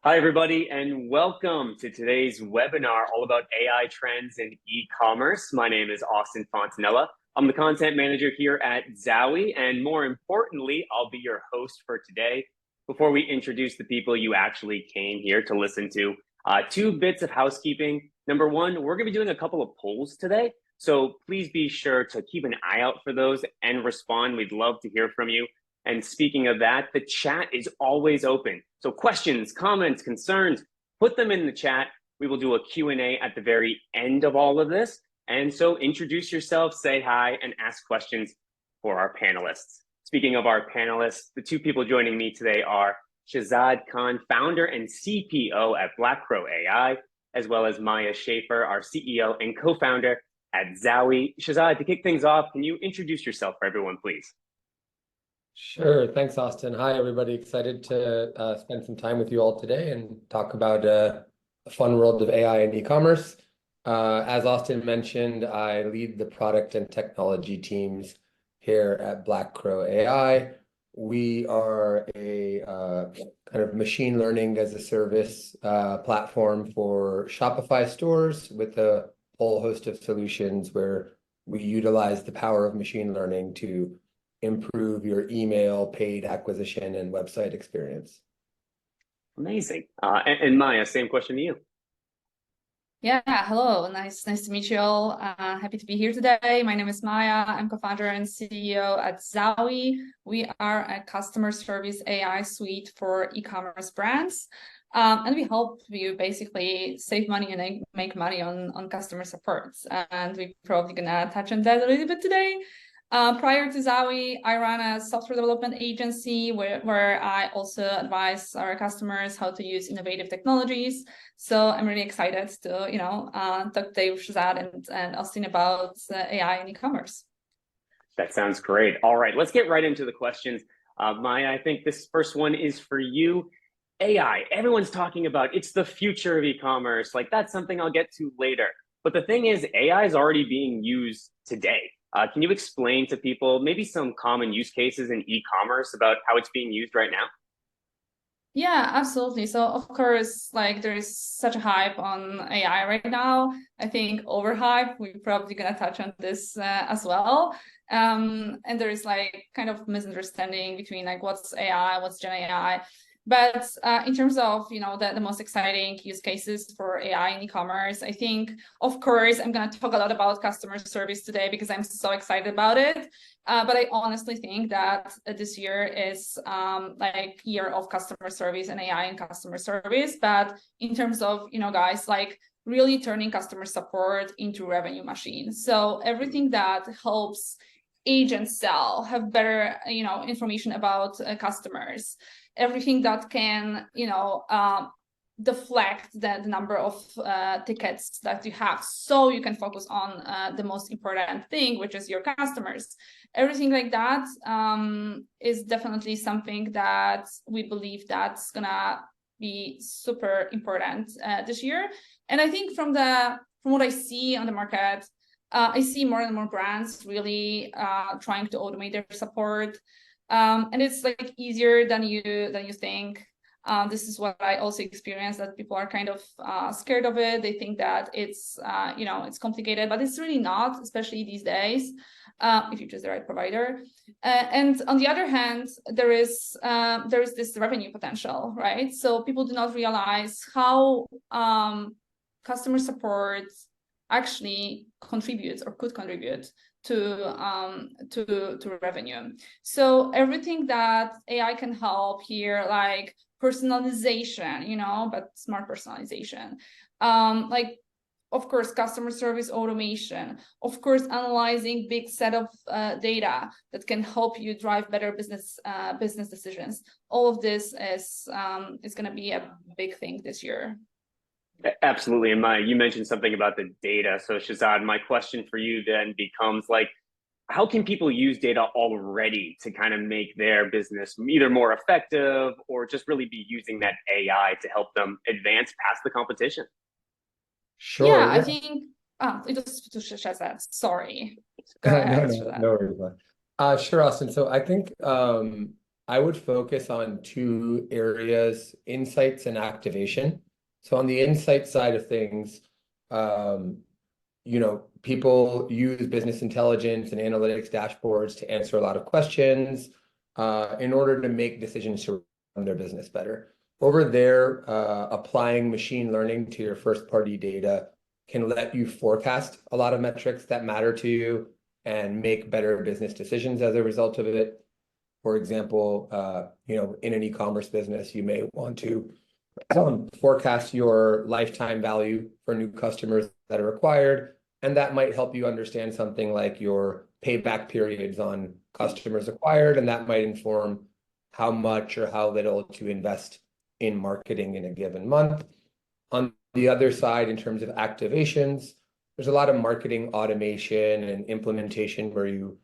Hi, everybody, and welcome to today's webinar all about AI trends in e-commerce. My name is Austin Fontanella. I'm the content manager here at Zowie, and more importantly, I'll be your host for today. Before we introduce the people you actually came here to listen to, two bits of housekeeping. Number one, we're going to be doing a couple of polls today, so please be sure to keep an eye out for those and respond. We'd love to hear from you. And speaking of that, the chat is always open. So questions, comments, concerns, put them in the chat. We will do a Q&A at the very end of all of this. And so introduce yourself, say hi, and ask questions for our panelists. Speaking of our panelists, the two people joining me today are Shehzad Khan, founder and CPO at Black Crow AI, as well as Maja Schaefer, our CEO and co-founder at Zowie. Shehzad, to kick things off, can you introduce yourself for everyone, please? Sure. Thanks, Austin. Hi, everybody. Excited to spend some time with you all today and talk about the fun world of AI and e-commerce. As Austin mentioned, I lead the product and technology teams here at Black Crow AI. We are a kind of machine learning as a service platform for Shopify stores with a whole host of solutions where we utilize the power of machine learning to improve your email, paid acquisition, and website experience. Amazing. And Maja, same question to you. Yeah, hello. Nice to meet you all. Happy to be here today. My name is Maja. I'm co-founder and CEO at Zowie. We are a customer service AI suite for e-commerce brands. And we help you basically save money and make money on customer support. And we're probably gonna touch on that a little bit today. Prior to Zowie, I ran a software development agency where I also advise our customers how to use innovative technologies. So I'm really excited to, talk to Shehzad and Austin about AI and e-commerce. That sounds great. All right, let's get right into the questions. Maja, I think this first one is for you. AI, everyone's talking about it's the future of e-commerce. Like, that's something I'll get to later. But the thing is, AI is already being used today. Can you explain to people maybe some common use cases in e-commerce about how it's being used right now? Yeah, absolutely. So of course, like there is such a hype on AI right now. I think overhype. We're probably gonna touch on this as well. And there is like kind of misunderstanding between like what's AI, what's Gen AI. But in terms of the most exciting use cases for AI in e-commerce, I think, of course, I'm going to talk a lot about customer service today because I'm so excited about it. But I honestly think that this year is like year of customer service and AI in customer service. But in terms of guys, like really turning customer support into revenue machine. So everything that helps agents sell, have better information about customers. Everything that can, deflect the number of tickets that you have, so you can focus on the most important thing, which is your customers. Everything like that is definitely something that we believe that's gonna be super important this year. And I think from what I see on the market, I see more and more brands really trying to automate their support. And it's like easier than you think. This is what I also experienced, that people are kind of scared of it. They think that it's it's complicated, but it's really not, especially these days, if you choose the right provider. And on the other hand, there is this revenue potential, right? So people do not realize how customer support actually contributes or could contribute to revenue. So everything that AI can help here, like personalization, but smart personalization, like of course customer service automation, of course analyzing big set of data that can help you drive better business decisions. All of this is going to be a big thing this year. Absolutely. And Maja, you mentioned something about the data. So Shehzad, my question for you then becomes like, how can people use data already to kind of make their business either more effective or just really be using that AI to help them advance past the competition? Sure. Yeah, I think, it was to Shehzad. Sorry. Go ahead, no worries. Sure, Austin. So I think I would focus on two areas, insights and activation. So on the insight side of things, people use business intelligence and analytics dashboards to answer a lot of questions in order to make decisions to run their business better. Over there, applying machine learning to your first-party data can let you forecast a lot of metrics that matter to you and make better business decisions as a result of it. For example, in an e-commerce business, you may want to forecast your lifetime value for new customers that are acquired, and that might help you understand something like your payback periods on customers acquired, and that might inform how much or how little to invest in marketing in a given month. On the other side, in terms of activations, there's a lot of marketing automation and implementation where you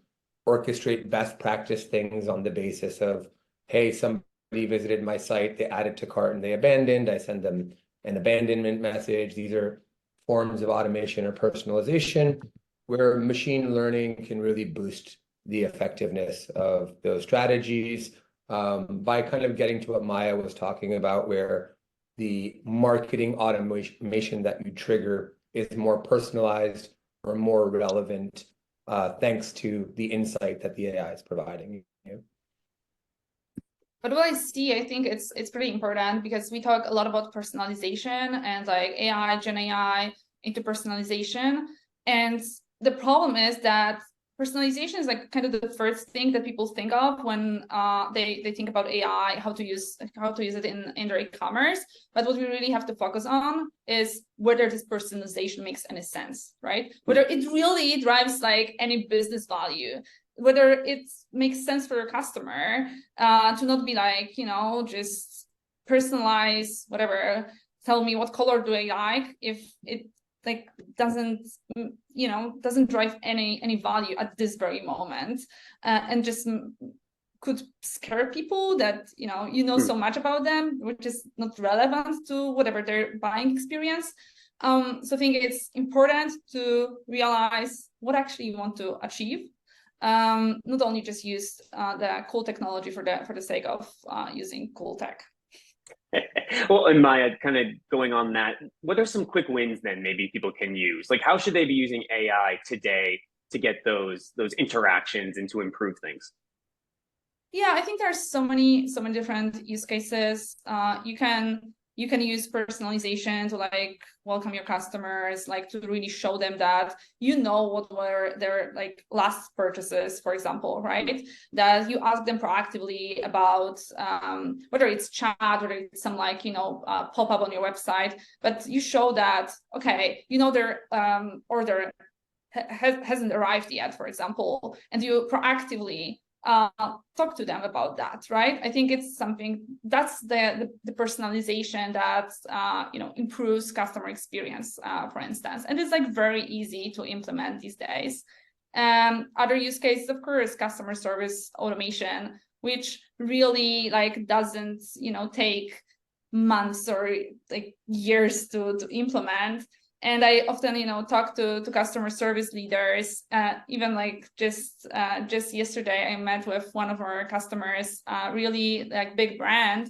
orchestrate best practice things on the basis of, hey, somebody visited my site, they added to cart and they abandoned. I send them an abandonment message. These are forms of automation or personalization where machine learning can really boost the effectiveness of those strategies by kind of getting to what Maja was talking about, where the marketing automation that you trigger is more personalized or more relevant thanks to the insight that the AI is providing you. But what I see, I think it's pretty important because we talk a lot about personalization and like AI, GenAI into personalization. And the problem is that personalization is like kind of the first thing that people think of when they think about AI, how to use it in their e-commerce. But what we really have to focus on is whether this personalization makes any sense, right? Whether it really drives like any business value, whether it makes sense for your customer to not be like, just personalize whatever, tell me what color do I like, if it like doesn't drive any value at this very moment, and just could scare people that so much about them, which is not relevant to whatever their buying experience. So I think it's important to realize what actually you want to achieve. Not only just use the cool technology for the sake of using cool tech. Well, and Maja, kind of going on that, what are some quick wins then maybe people can use? Like, how should they be using AI today to get those interactions and to improve things? Yeah, I think there's so many different use cases. You can use personalization to like welcome your customers, like to really show them that what were their like last purchases, for example, right? That you ask them proactively about whether it's chat, whether it's some like pop up on your website, but you show that their order hasn't arrived yet, for example, and you proactively talk to them about that, right? I think it's something that's the personalization that improves customer experience, for instance, and it's like very easy to implement these days. Other use cases, of course, customer service automation, which really like doesn't take months or like years to implement. And I often, talk to customer service leaders. Even like just yesterday, I met with one of our customers, really like big brand.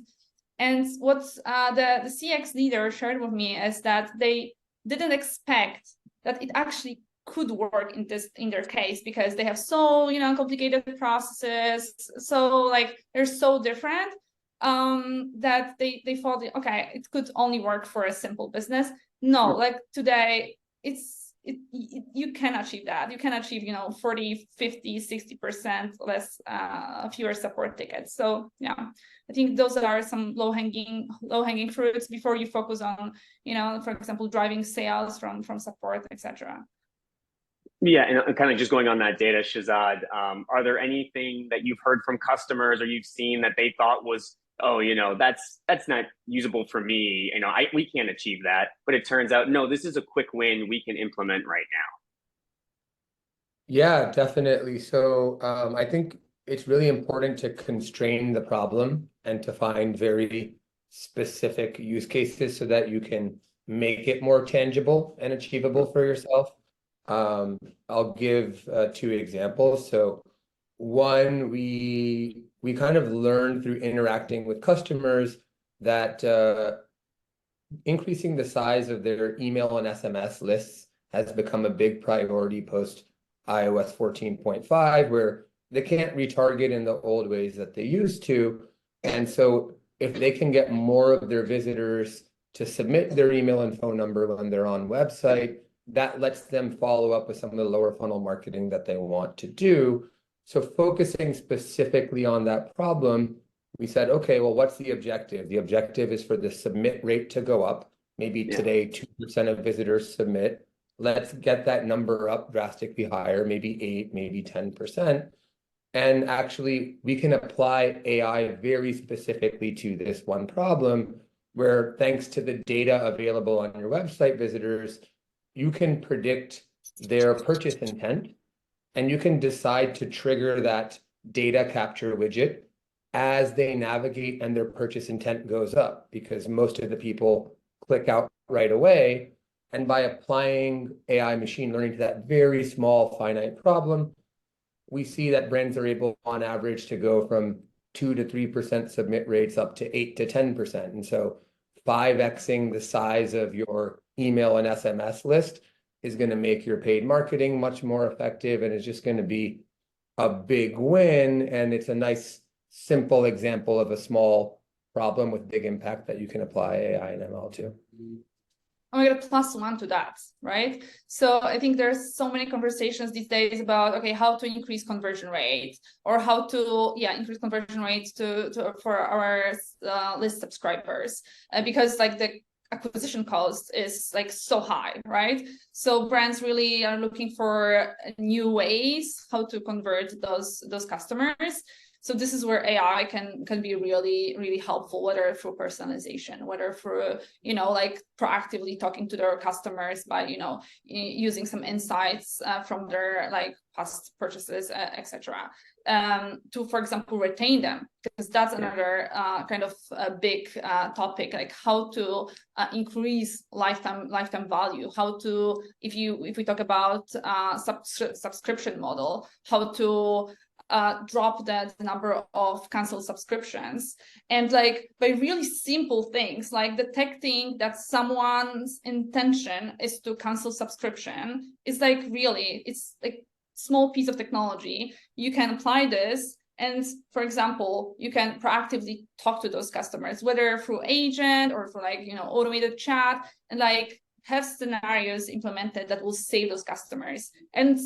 And what the CX leader shared with me is that they didn't expect that it actually could work in their case, because they have so complicated processes, so like they're so different, that they thought, okay, it could only work for a simple business. No, like today you can achieve that. You can achieve 40, 50, 60% less fewer support tickets. So yeah, I think those are some low hanging fruits before you focus on for example driving sales from support, etc. Yeah, and kind of just going on that data, Shehzad, are there anything that you've heard from customers or you've seen that they thought was, oh, that's not usable for me, we can't achieve that, but it turns out, no, this is a quick win we can implement right now? Yeah, definitely. So I think it's really important to constrain the problem and to find very specific use cases so that you can make it more tangible and achievable for yourself. I'll give two examples. So one, we we kind of learned through interacting with customers that increasing the size of their email and SMS lists has become a big priority post iOS 14.5, where they can't retarget in the old ways that they used to. And so if they can get more of their visitors to submit their email and phone number when they're on website, that lets them follow up with some of the lower funnel marketing that they want to do. So focusing specifically on that problem, we said, okay, well, what's the objective? The objective is for the submit rate to go up. Maybe today, 2% of visitors submit. Let's get that number up drastically higher, maybe 8, maybe 10%. And actually, we can apply AI very specifically to this one problem, where thanks to the data available on your website visitors, you can predict their purchase intent, and you can decide to trigger that data capture widget as they navigate and their purchase intent goes up, because most of the people click out right away. And by applying AI machine learning to that very small finite problem, we see that brands are able on average to go from 2 to 3% submit rates up to 8 to 10%. And so 5xing the size of your email and SMS list is going to make your paid marketing much more effective, and it's just going to be a big win. And it's a nice, simple example of a small problem with big impact that you can apply AI and ML to. I'm going to plus one to that, right? So I think there's so many conversations these days about, okay, how to increase conversion rates, or how to, increase conversion rates for our list subscribers, because like the acquisition cost is like so high, right? So brands really are looking for new ways how to convert those customers. So this is where AI can be really, really helpful, whether through personalization, whether through, like proactively talking to their customers by, using some insights from their like past purchases, etc. To, for example, retain them, because that's another kind of a big topic, like how to increase lifetime value, how to, if we talk about subscription model, how to drop that number of canceled subscriptions, and like by really simple things like detecting that someone's intention is to cancel subscription is like really, it's like small piece of technology. You can apply this, and for example, you can proactively talk to those customers, whether through agent or through like automated chat, and like have scenarios implemented that will save those customers. And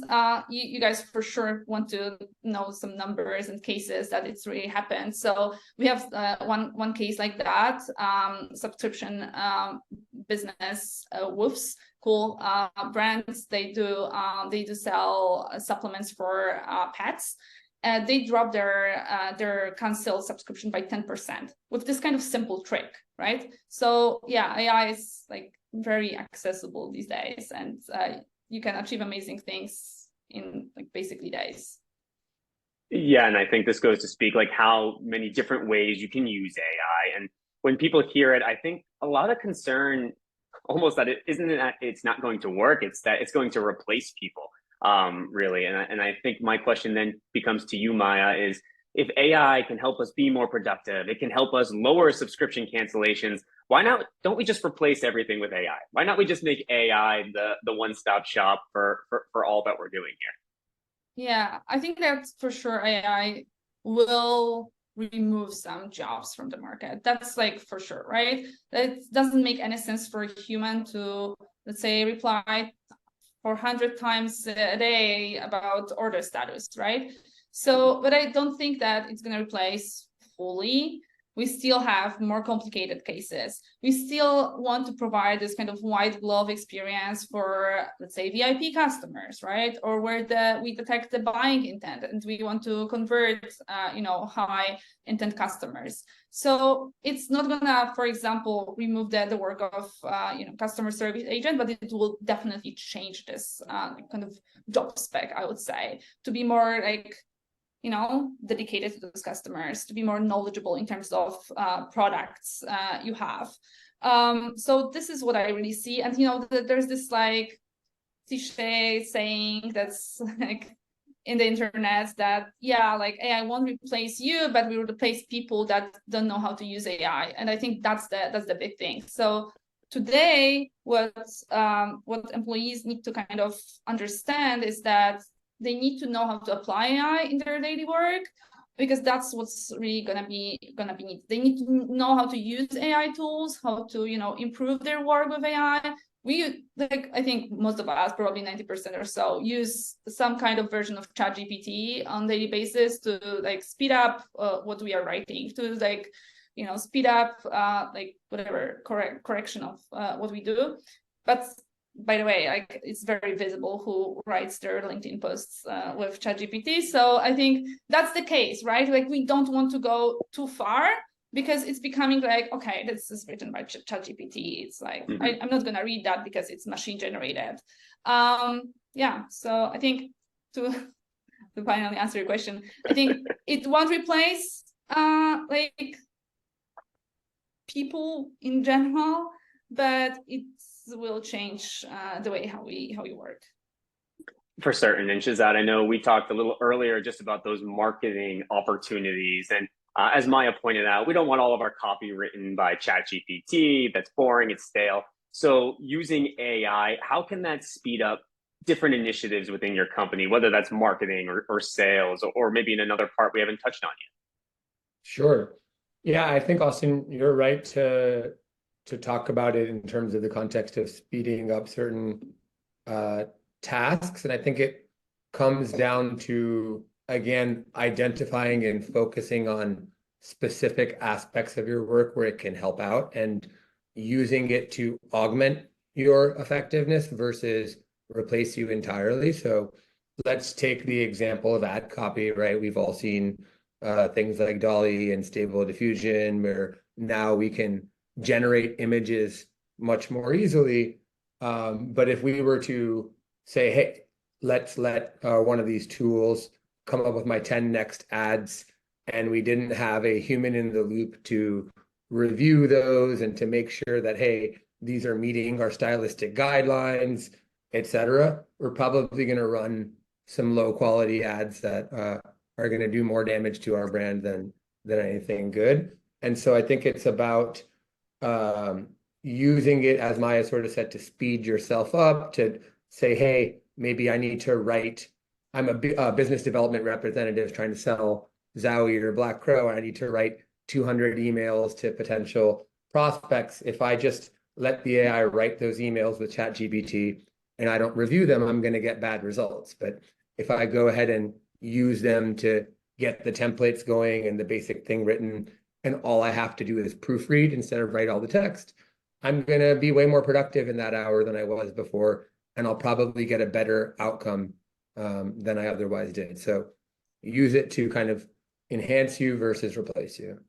you guys for sure want to know some numbers and cases that it's really happened. So we have one case like that, subscription business, Woofs, cool brands. They do sell supplements for pets. They dropped their cancel subscription by 10% with this kind of simple trick, right? So yeah, AI is like very accessible these days, and you can achieve amazing things in like basically days. Yeah, and I think this goes to speak like how many different ways you can use AI. And when people hear it, I think a lot of concern almost that it isn't that it's not going to work, it's that it's going to replace people, really. And I think my question then becomes to you, Maja, is if AI can help us be more productive, it can help us lower subscription cancellations, why not? Don't we just replace everything with AI? Why not we just make AI the one-stop shop for all that we're doing here? Yeah, I think that for sure AI will remove some jobs from the market. That's like for sure, right? That doesn't make any sense for a human to, let's say, reply 400 times a day about order status, right? So, but I don't think that it's going to replace fully. We still have more complicated cases. We still want to provide this kind of white glove experience for, let's say, VIP customers, right? Or where we detect the buying intent and we want to convert, high intent customers. So it's not gonna, for example, remove the work of, customer service agent, but it will definitely change this kind of job spec, I would say, to be more like, dedicated to those customers, to be more knowledgeable in terms of products you have. So this is what I really see. And, there's this like cliche saying that's like, in the internet that, yeah, like AI won't replace you, but we will replace people that don't know how to use AI. And I think that's the big thing. So today, what employees need to kind of understand is that they need to know how to apply AI in their daily work, because that's what's really gonna be needed. They need to know how to use AI tools, how to, you know, improve their work with AI. We, like, I think most of us, probably 90% or so, use some kind of version of ChatGPT on a daily basis to like speed up what we are writing, to like, you know, speed up like whatever correction of what we do. But by the way, like, it's very visible who writes their LinkedIn posts with ChatGPT. So I think that's the case, right? Like, we don't want to go too far, because it's becoming like, okay, this is written by ChatGPT. It's like, I'm not going to read that because it's machine generated. Yeah, so I think to finally answer your question, I think it won't replace like people in general, but it will change the way how we work. For certain. And Shehzad, I know we talked a little earlier just about those marketing opportunities. And as Maja pointed out, we don't want all of our copy written by ChatGPT. That's boring, it's stale. So using AI, how can that speed up different initiatives within your company, whether that's marketing or sales, or maybe in another part we haven't touched on yet? Sure. Yeah, I think, Austin, you're right to talk about it in terms of the context of speeding up certain tasks. And I think it comes down to, again, identifying and focusing on specific aspects of your work where it can help out, and using it to augment your effectiveness versus replace you entirely. So let's take the example of ad copy, right? We've all seen things like Dolly and Stable Diffusion, where now we can generate images much more easily. But if we were to say, hey, let's let one of these tools come up with my 10 next ads, and we didn't have a human in the loop to review those and to make sure that, hey, these are meeting our stylistic guidelines, etc., we're probably going to run some low quality ads that are going to do more damage to our brand than anything good. And so I think it's about using it, as Maja sort of said, to speed yourself up, to say, hey, maybe I need to write, I'm a business development representative trying to sell Zowie or Black Crow, and I need to write 200 emails to potential prospects. If I just let the AI write those emails with ChatGPT and I don't review them, I'm going to get bad results. But if I go ahead and use them to get the templates going and the basic thing written, and all I have to do is proofread instead of write all the text, I'm going to be way more productive in that hour than I was before, and I'll probably get a better outcome than I otherwise did. So use it to kind of enhance you versus replace you.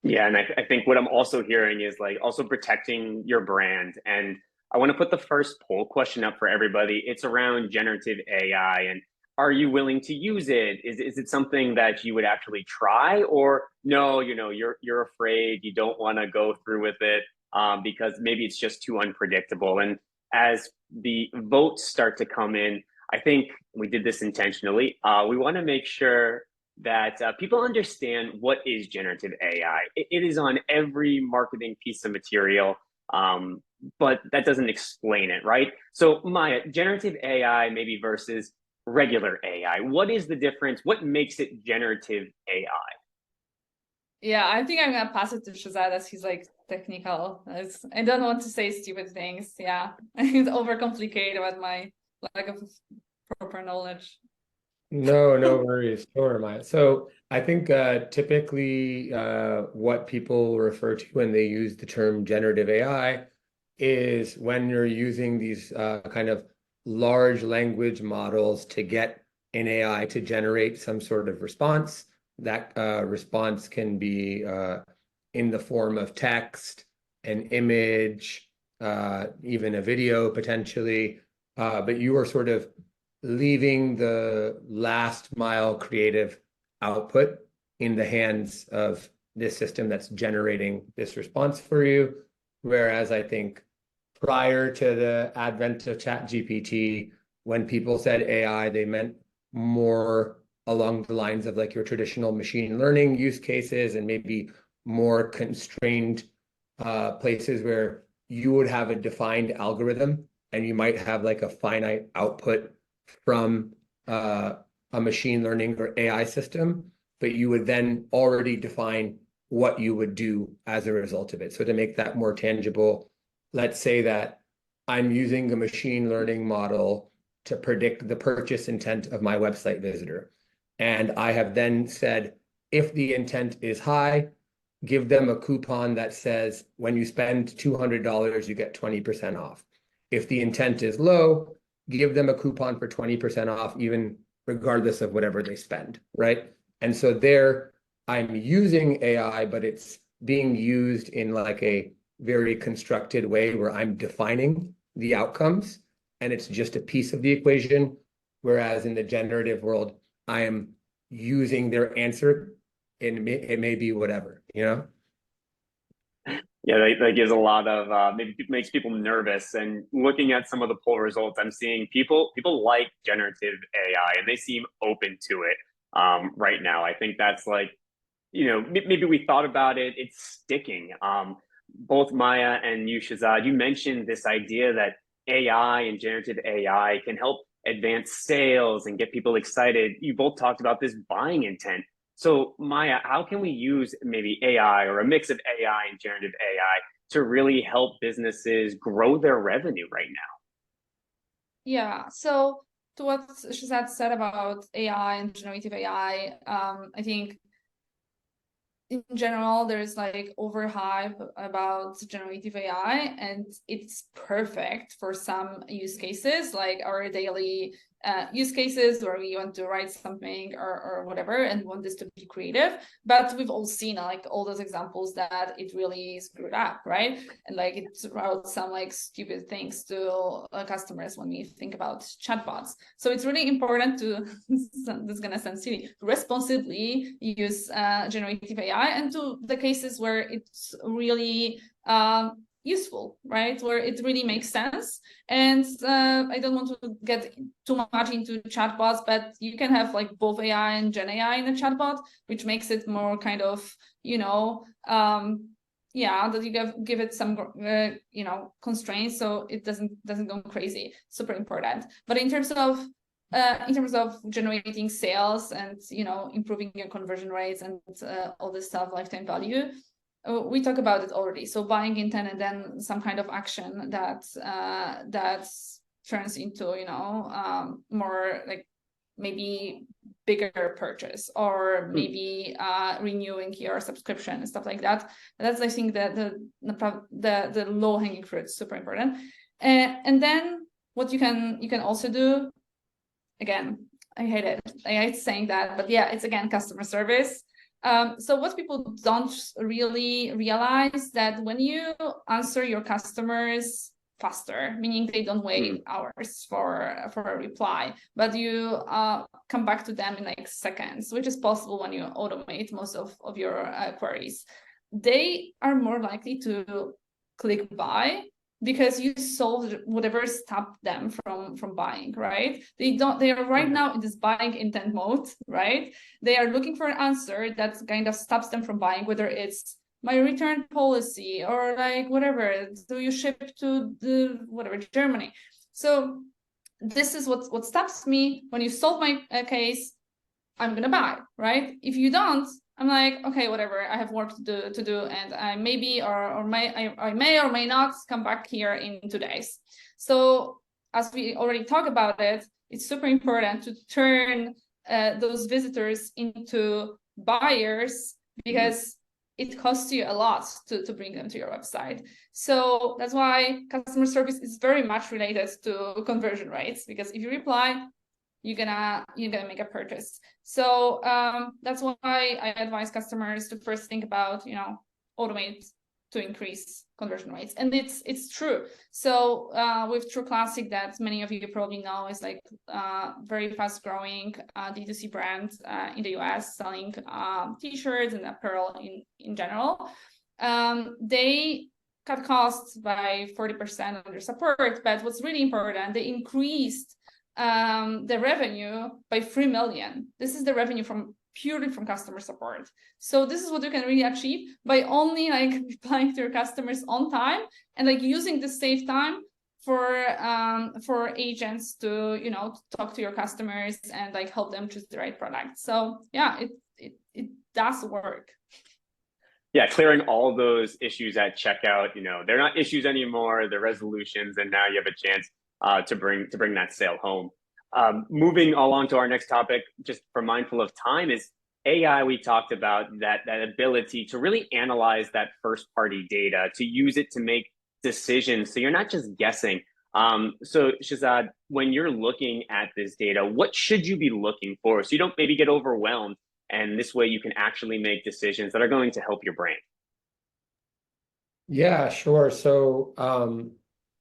Yeah, and I think what I'm also hearing is like also protecting your brand. And I want to put the first poll question up for everybody. It's around generative AI, and are you willing to use it? Is it something that you would actually try, or no, you know, you're afraid, you don't want to go through with it because maybe it's just too unpredictable? And as the votes start to come in, I think we did this intentionally. We want to make sure that people understand what is generative AI. It is on every marketing piece of material, but that doesn't explain it, right? So Maja, generative AI maybe versus regular AI. What is the difference? What makes it generative AI? Yeah, I think I'm gonna pass it to Shehzad, as he's like technical. I don't want to say stupid things. Yeah, it's overcomplicated with my lack of proper knowledge. No worries. Sure, Maya. So I think typically what people refer to when they use the term generative AI is when you're using these kind of large language models to get an AI to generate some sort of response. That response can be in the form of text, an image, even a video potentially, but you are sort of leaving the last mile creative output in the hands of this system that's generating this response for you. Whereas I think prior to the advent of ChatGPT, when people said AI, they meant more along the lines of like your traditional machine learning use cases and maybe more constrained places where you would have a defined algorithm and you might have like a finite output from a machine learning or AI system, but you would then already define what you would do as a result of it. So to make that more tangible, let's say that I'm using a machine learning model to predict the purchase intent of my website visitor. And I have then said, if the intent is high, give them a coupon that says, when you spend $200, you get 20% off. If the intent is low, give them a coupon for 20% off, even regardless of whatever they spend, right? And so there, I'm using AI, but it's being used in like a very constructed way where I'm defining the outcomes, and it's just a piece of the equation. Whereas in the generative world, I am using their answer, and it may be whatever, you know? Yeah, that gives a lot of maybe makes people nervous. And looking at some of the poll results, I'm seeing people like generative AI and they seem open to it right now. I think that's like, maybe we thought about it, it's sticking. Both Maja and you, Shehzad, you mentioned this idea that AI and generative AI can help advance sales and get people excited. You both talked about this buying intent. So Maja, how can we use maybe AI or a mix of AI and generative AI to really help businesses grow their revenue right now? Yeah, so to what Shehzad said about AI and generative AI, I think in general, there's like overhype about generative AI, and it's perfect for some use cases, like our daily use cases where we want to write something or whatever and want this to be creative. But we've all seen like all those examples that it really screwed up, right? And like it wrote some like stupid things to customers when we think about chatbots. So it's really important to, this is gonna sound silly, responsibly use generative AI, and to the cases where it's really useful, right? Where it really makes sense. And I don't want to get too much into chatbots, but you can have like both AI and Gen AI in a chatbot, which makes it more kind of, that you give it some, constraints so it doesn't go crazy. Super important. But in terms of generating sales and improving your conversion rates and all this stuff, lifetime value, we talk about it already. So buying intent and then some kind of action that turns into more like maybe bigger purchase, or maybe renewing your subscription and stuff like that. That's, I think, that the low hanging fruit is super important. And then what you can also do, again, I hate saying that, but yeah, it's again customer service. So what people don't really realize that when you answer your customers faster, meaning they don't wait hours for a reply, but you come back to them in like seconds, which is possible when you automate most of your queries, they are more likely to click buy, because you solved whatever stopped them from buying, right? They are right now in this buying intent mode, right? They are looking for an answer that kind of stops them from buying, whether it's my return policy or like whatever, do you ship to the whatever Germany? So this is what stops me. When you solve my case, I'm gonna buy, right? If you don't, I'm like, okay, whatever, I have work to do, and I maybe I may or may not come back here in 2 days. So as we already talked about it, it's super important to turn those visitors into buyers, because it costs you a lot to bring them to your website. So that's why customer service is very much related to conversion rates, because if you reply, you're gonna make a purchase. So that's why I advise customers to first think about automate to increase conversion rates. And it's true. So with True Classic, that many of you probably know, is like very fast growing D2C brand in the US, selling t-shirts and apparel in general. They cut costs by 40% on their support, but what's really important, they increased the revenue by 3 million. This is the revenue purely from customer support. So this is what you can really achieve by only like replying to your customers on time and like using the save time for agents to, you know, talk to your customers and like help them choose the right product. So yeah, it does work. Yeah, clearing all those issues at checkout, you know, they're not issues anymore, they're resolutions, and now you have a chance to bring that sale home. Moving along to our next topic, just for mindful of time, is AI. We talked about that ability to really analyze that first party data, to use it to make decisions, so you're not just guessing. So Shehzad, when you're looking at this data, what should you be looking for so you don't maybe get overwhelmed, and this way you can actually make decisions that are going to help your brand? Yeah, sure. So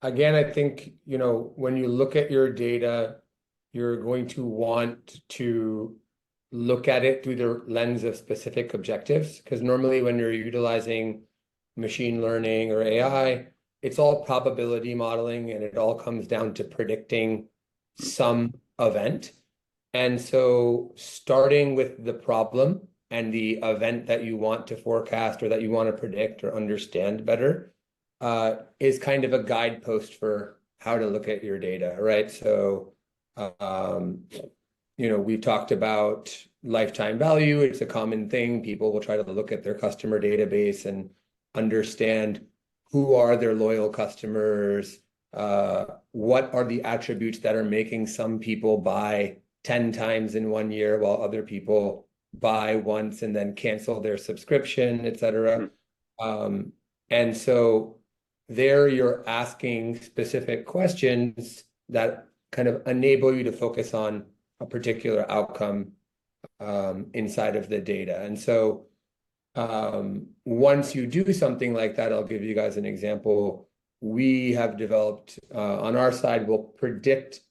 again, I think, you know, when you look at your data, you're going to want to look at it through the lens of specific objectives, because normally when you're utilizing machine learning or AI, it's all probability modeling, and it all comes down to predicting some event. And so starting with the problem and the event that you want to forecast or that you want to predict or understand better is kind of a guidepost for how to look at your data, right? So, you know, we've talked about lifetime value. It's a common thing. People will try to look at their customer database and understand who are their loyal customers, what are the attributes that are making some people buy 10 times in 1 year while other people buy once and then cancel their subscription, et cetera. And so there you're asking specific questions that kind of enable you to focus on a particular outcome inside of the data. And so once you do something like that, I'll give you guys an example. We have developed on our side, we'll predict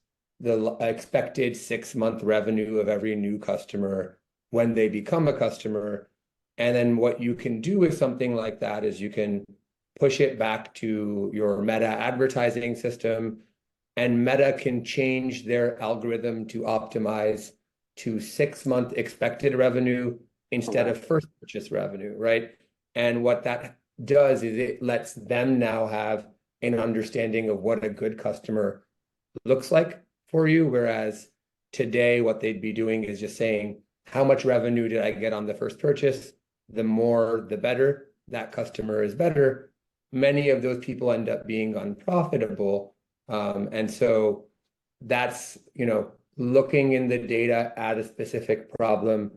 the expected 6-month revenue of every new customer when they become a customer. And then what you can do with something like that is you can push it back to your Meta advertising system, and Meta can change their algorithm to optimize to 6-month expected revenue instead of first purchase revenue, right? And what that does is it lets them now have an understanding of what a good customer looks like for you, whereas today what they'd be doing is just saying, how much revenue did I get on the first purchase? The more, the better. That customer is better. Many of those people end up being unprofitable. And so that's, you know, looking in the data at a specific problem,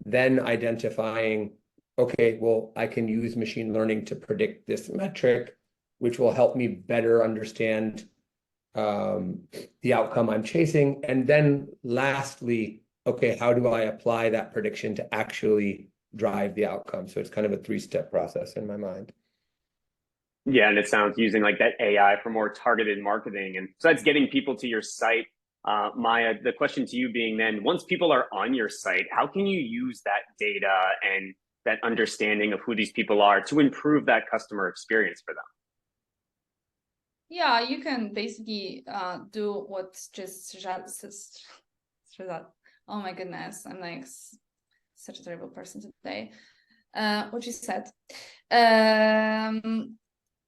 then identifying, okay, well, I can use machine learning to predict this metric, which will help me better understand the outcome I'm chasing. And then lastly, okay, how do I apply that prediction to actually drive the outcome? So it's kind of a 3-step process in my mind. Yeah, and it sounds using like that AI for more targeted marketing. And so that's getting people to your site. Maja, the question to you being then, once people are on your site, how can you use that data and that understanding of who these people are to improve that customer experience for them? Yeah, you can basically do what's just Shehzad. Oh my goodness, I'm like such a terrible person today. What you said.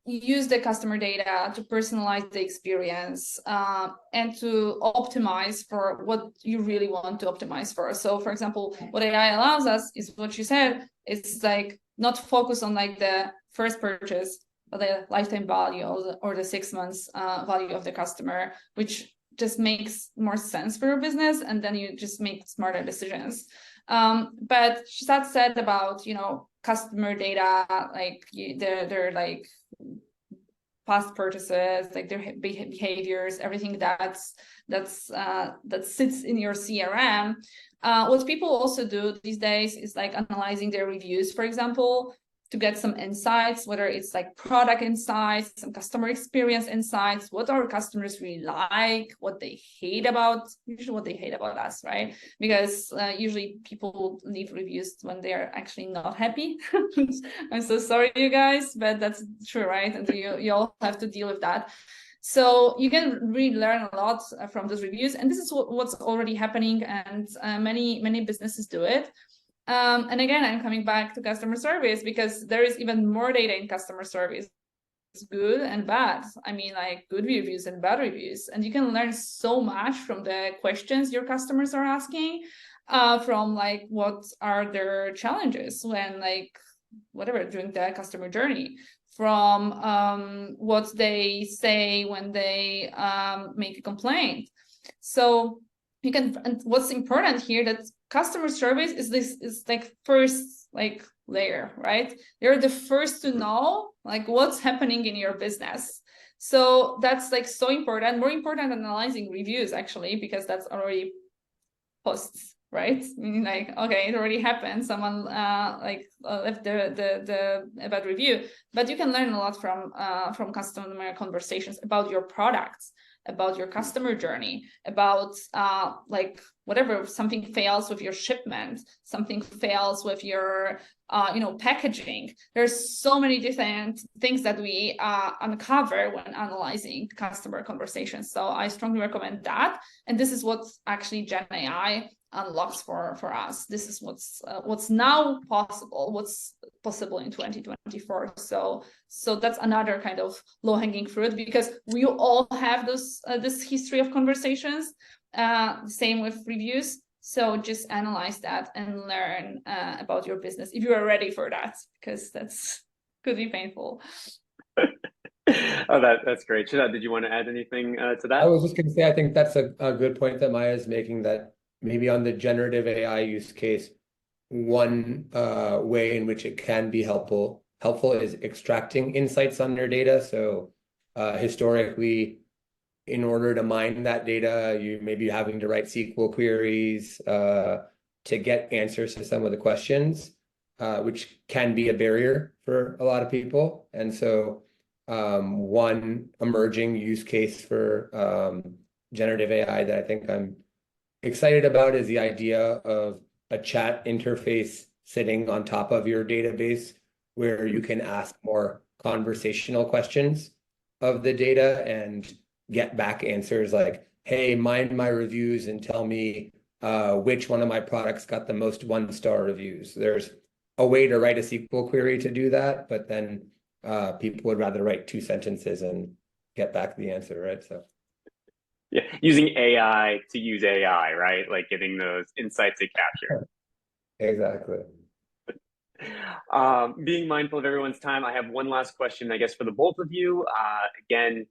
Use the customer data to personalize the experience and to optimize for what you really want to optimize for. So for example, what AI allows us is what you said, it's like not focus on like the first purchase, but the lifetime value or the 6 months value of the customer, which just makes more sense for your business, and then you just make smarter decisions. But Shehzad said about, you know, customer data, like they're like past purchases, like their behaviors, everything that sits in your CRM. What people also do these days is like analyzing their reviews, for example, to get some insights, whether it's like product insights, some customer experience insights, what our customers really like, what they hate about, usually what they hate about us, right? Because usually people leave reviews when they're actually not happy. I'm so sorry, you guys, but that's true, right? And you all have to deal with that. So you can really learn a lot from those reviews, and this is what's already happening, and many businesses do it. And again, I'm coming back to customer service because there is even more data in customer service. It's good and bad. I mean, like good reviews and bad reviews, and you can learn so much from the questions your customers are asking, from like what are their challenges when like whatever during the customer journey, from what they say when they make a complaint. So you can, and what's important here, that customer service is like first like layer, right? They're the first to know like what's happening in your business. So that's like so important, more important than analyzing reviews actually, because that's already posts, right? Meaning like, okay, it already happened. Someone left the bad review, but you can learn a lot from customer conversations about your products, about your customer journey, about like whatever, something fails with your shipment, something fails with your packaging. There's so many different things that we uncover when analyzing customer conversations. So I strongly recommend that. And this is what actually GenAI unlocks for us. This is what's now possible, what's possible in 2024. So that's another kind of low-hanging fruit, because we all have this history of conversations, same with reviews. So just analyze that and learn about your business if you are ready for that, because that's could be painful. Oh, that's great. Shehzad, did you want to add anything to that? I was just going to say, I think that's a good point that Maja is making, that maybe on the generative AI use case, one way in which it can be helpful is extracting insights on their data. So historically, in order to mine that data, you may be having to write SQL queries to get answers to some of the questions, which can be a barrier for a lot of people. And so one emerging use case for generative AI that I think I'm excited about is the idea of a chat interface sitting on top of your database where you can ask more conversational questions of the data and get back answers like, hey, mind my reviews and tell me which one of my products got the most 1-star reviews. There's a way to write a SQL query to do that, but then people would rather write 2 sentences and get back the answer, right? So yeah, using AI to use AI, right? Like getting those insights it captured. Exactly. Being mindful of everyone's time, I have one last question, I guess, for the both of you. Again,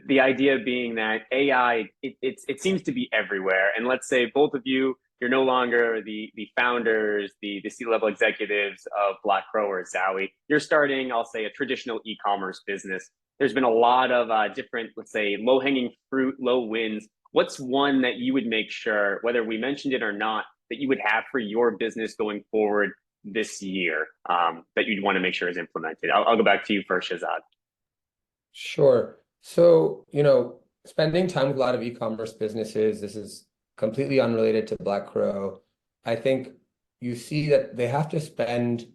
the idea being that AI, it seems to be everywhere. And let's say both of you, you're no longer the founders, the C-level executives of Black Crow or Zowie. You're starting, I'll say, a traditional e-commerce business. There's been a lot of different, let's say, low-hanging fruit, low wins. What's one that you would make sure, whether we mentioned it or not, that you would have for your business going forward this year that you'd want to make sure is implemented? I'll go back to you first, Shehzad. Sure. So, spending time with a lot of e-commerce businesses, this is completely unrelated to Black Crow. I think you see that they have to spend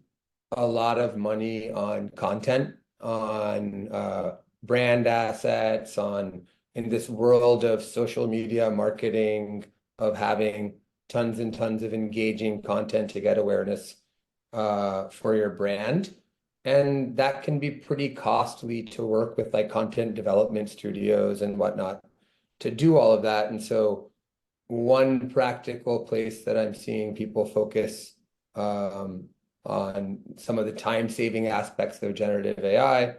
a lot of money on content, on brand assets, in this world of social media marketing, of having tons and tons of engaging content to get awareness for your brand. And that can be pretty costly to work with like content development studios and whatnot to do all of that. And so one practical place that I'm seeing people focus on some of the time-saving aspects of generative AI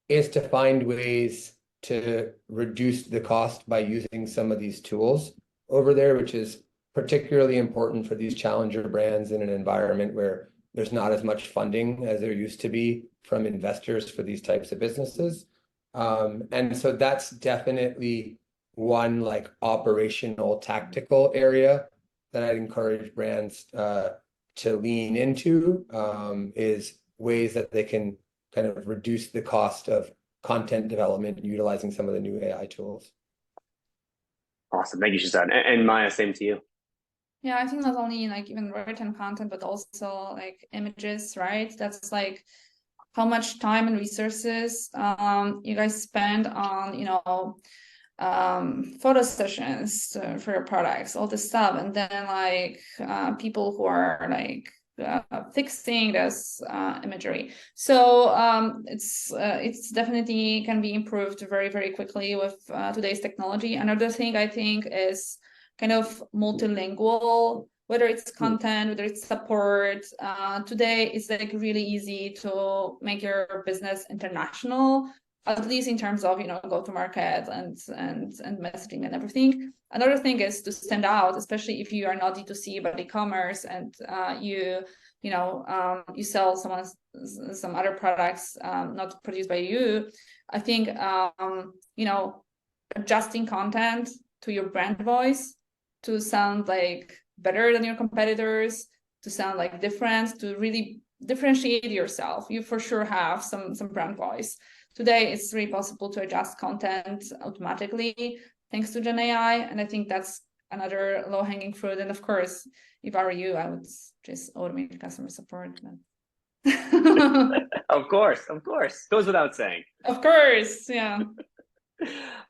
is to find ways to reduce the cost by using some of these tools over there, which is particularly important for these challenger brands in an environment where there's not as much funding as there used to be from investors for these types of businesses. And so that's definitely one like operational tactical area that I'd encourage brands to lean into, is ways that they can kind of reduce the cost of content development utilizing some of the new AI tools. Awesome. Thank you, Shehzad. And Maja, same to you. Yeah, I think not only like even written content, but also like images, right? That's like how much time and resources you guys spend on, you know, photo sessions for your products, all this stuff, and then like people who are like fixing this imagery. So it's definitely can be improved very, very quickly with today's technology. Another thing I think is kind of multilingual, whether it's content, whether it's support. Today it's like really easy to make your business international, at least in terms of, you know, go to market and messaging and everything. Another thing is to stand out, especially if you are not D2C but e-commerce, and you sell some other products not produced by you. I think you know, adjusting content to your brand voice to sound like better than your competitors, to sound like different, to really differentiate yourself. You for sure have some brand voice. Today, it's really possible to adjust content automatically thanks to GenAI, and I think that's another low-hanging fruit. And of course, if I were you, I would just automate customer support. Of course, goes without saying. Of course, yeah.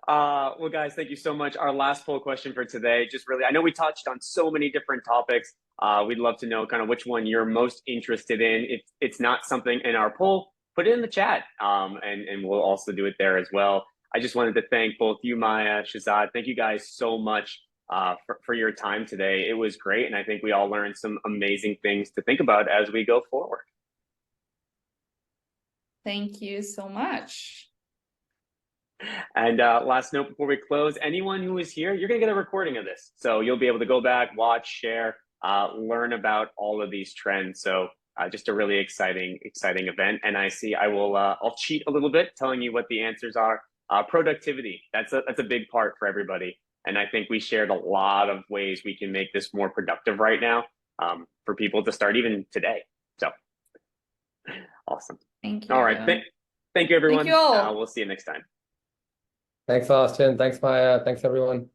Well, guys, thank you so much. Our last poll question for today, just really, I know we touched on so many different topics. We'd love to know kind of which one you're most interested in. If it's not something in our poll, put it in the chat, and we'll also do it there as well. I just wanted to thank both you, Maja, Shehzad. Thank you guys so much for your time today. It was great, and I think we all learned some amazing things to think about as we go forward. Thank you so much. And last note before we close, anyone who is here, you're going to get a recording of this. So you'll be able to go back, watch, share, learn about all of these trends. So just a really exciting event. And I'll cheat a little bit telling you what the answers are. Productivity, that's a big part for everybody. And I think we shared a lot of ways we can make this more productive right now for people to start even today. So awesome. Thank you. All right. Thank you, everyone. Thank you all. We'll see you next time. Thanks, Austin. Thanks, Maja. Thanks, everyone.